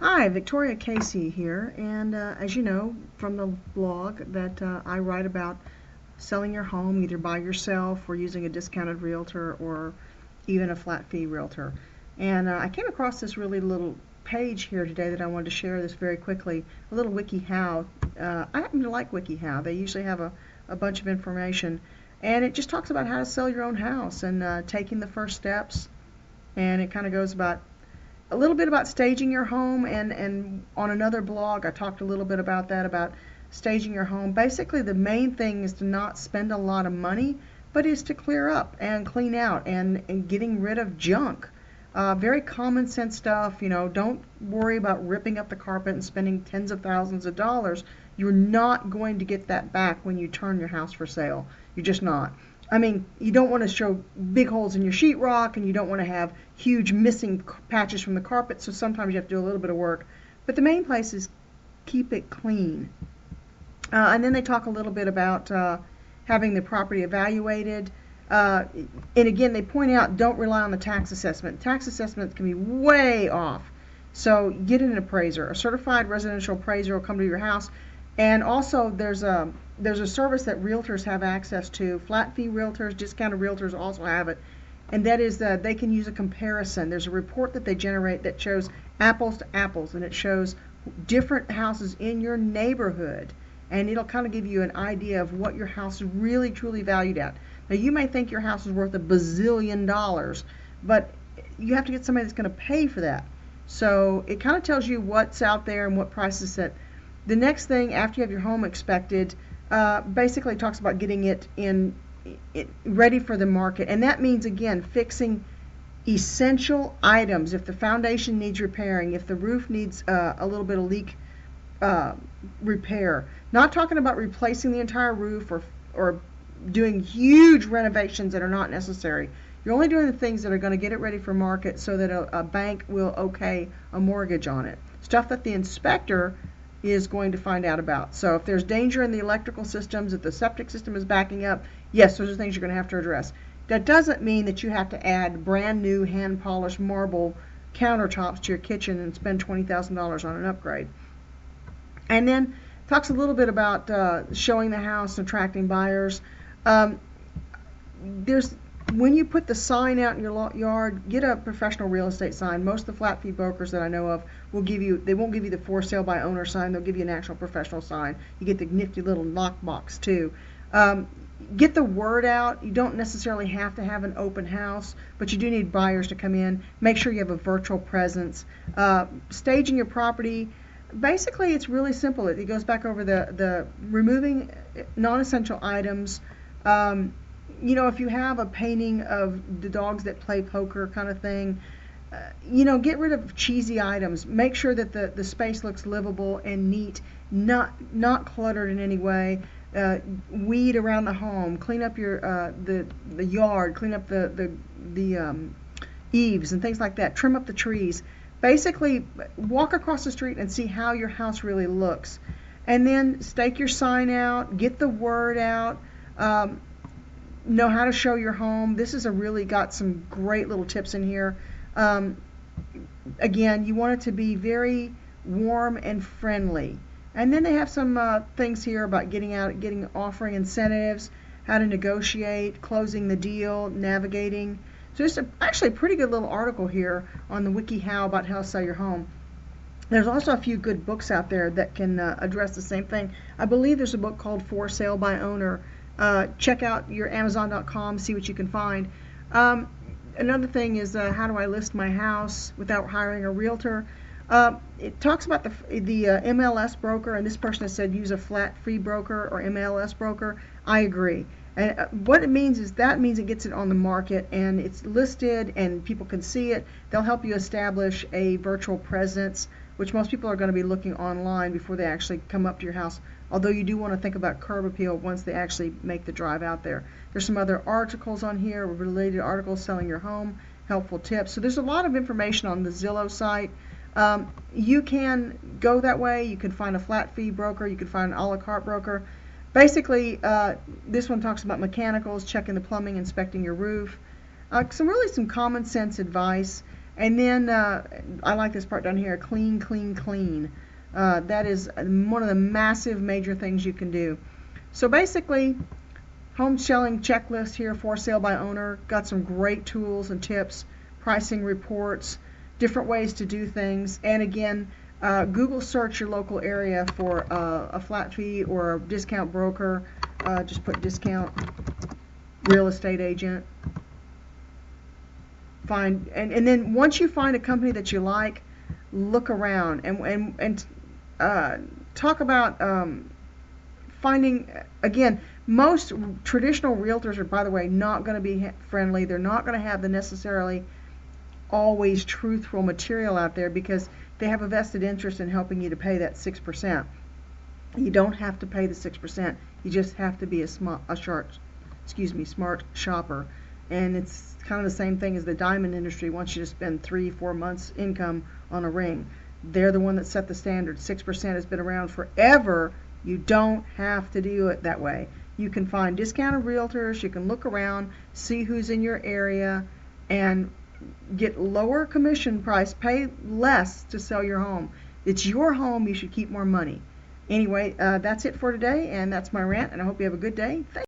Hi, Victoria Casey here, and as you know from the blog that I write about selling your home either by yourself or using a discounted realtor or even a flat fee realtor. And I came across this really little page here today that I wanted to share this very quickly, a little WikiHow. I happen to like WikiHow. They usually have a bunch of information, and it just talks about how to sell your own house and taking the first steps, and it kind of goes about a little bit about staging your home, and on another blog I talked a little bit about that, about staging your home. Basically the main thing is to not spend a lot of money, but is to clear up and clean out and getting rid of junk. Very common sense stuff. Don't worry about ripping up the carpet and spending tens of thousands of dollars. You're not going to get that back when you turn your house for sale. You're just not. I mean, you don't want to show big holes in your sheetrock, and you don't want to have huge missing patches from the carpet, so sometimes you have to do a little bit of work. But the main place is keep it clean. And then they talk a little bit about having the property evaluated. And again, they point out don't rely on the tax assessment. Tax assessments can be way off. So get an appraiser. A certified residential appraiser will come to your house. And also there's a service that realtors have access to. Flat fee realtors, discounted realtors also have it. And that is that they can use a comparison. There's a report that they generate that shows apples to apples, and it shows different houses in your neighborhood. And it'll kind of give you an idea of what your house is really truly valued at. Now you may think your house is worth $1 bazillion, but you have to get somebody that's going to pay for that. So it kind of tells you what's out there and what prices set. The next thing after you have your home inspected, basically talks about getting it ready for the market, and that means again fixing essential items. If the foundation needs repairing, if the roof needs a little bit of leak repair. Not talking about replacing the entire roof or doing huge renovations that are not necessary. You're only doing the things that are going to get it ready for market so that a bank will okay a mortgage on it. Stuff that the inspector is going to find out about. So if there's danger in the electrical systems, if the septic system is backing up, yes, those are things you're going to have to address. That doesn't mean that you have to add brand new hand polished marble countertops to your kitchen and spend $20,000 on an upgrade. And then talks a little bit about showing the house and attracting buyers. When you put the sign out in your yard, get a professional real estate sign. Most of the flat fee brokers that I know of will they won't give you the for sale by owner sign. They'll give you an actual professional sign. You get the nifty little knockbox too. Get the word out. You don't necessarily have to have an open house, but you do need buyers to come in. Make sure you have a virtual presence. Staging your property. Basically, it's really simple. It goes back over the removing non-essential items. If you have a painting of the dogs that play poker kind of thing, get rid of cheesy items. Make sure that the space looks livable and neat, not cluttered in any way. Weed around the home. Clean up your the yard. Clean up the eaves and things like that. Trim up the trees. Basically, walk across the street and see how your house really looks, and then stake your sign out. Get the word out. Know how to show your home. This is really got some great little tips in here. Again, you want it to be very warm and friendly. And then they have some things here about offering incentives, how to negotiate, closing the deal, navigating. So it's actually a pretty good little article here on the WikiHow about how to sell your home. There's also a few good books out there that can address the same thing. I believe there's a book called For Sale by Owner. Check out your Amazon.com, see what you can find. Another thing is how do I list my house without hiring a realtor? It talks about the MLS broker, and this person has said use a flat fee broker or MLS broker. I agree. And what it means is it gets it on the market and it's listed and people can see it. They'll help you establish a virtual presence, which most people are going to be looking online before they actually come up to your house. Although you do want to think about curb appeal once they actually make the drive out there. There's some other articles on here, related articles, selling your home, helpful tips. So there's a lot of information on the Zillow site. You can go that way. You can find a flat fee broker. You can find an a la carte broker. Basically, this one talks about mechanicals, checking the plumbing, inspecting your roof. Some common sense advice. And then I like this part down here, clean, clean, clean. That is one of the massive major things you can do. So basically, home selling checklist here, for sale by owner. Got some great tools and tips, pricing reports, different ways to do things. And again, Google search your local area for a flat fee or a discount broker. Just put discount real estate agent. Find and then once you find a company that you like, look around and talk about finding. Again, most traditional realtors are, by the way, not going to be friendly. They're not going to have the necessarily always truthful material out there because they have a vested interest in helping you to pay that 6%. You don't have to pay the 6%. You just have to be a smart shopper. And it's kind of the same thing as the diamond industry wants you to spend 3-4 months income on a ring. They're the one that set the standard. 6% has been around forever. You don't have to do it that way. You can find discounted realtors. You can look around, see who's in your area, and get lower commission price. Pay less to sell your home. It's your home. You should keep more money. Anyway, that's it for today, and that's my rant, and I hope you have a good day. Thank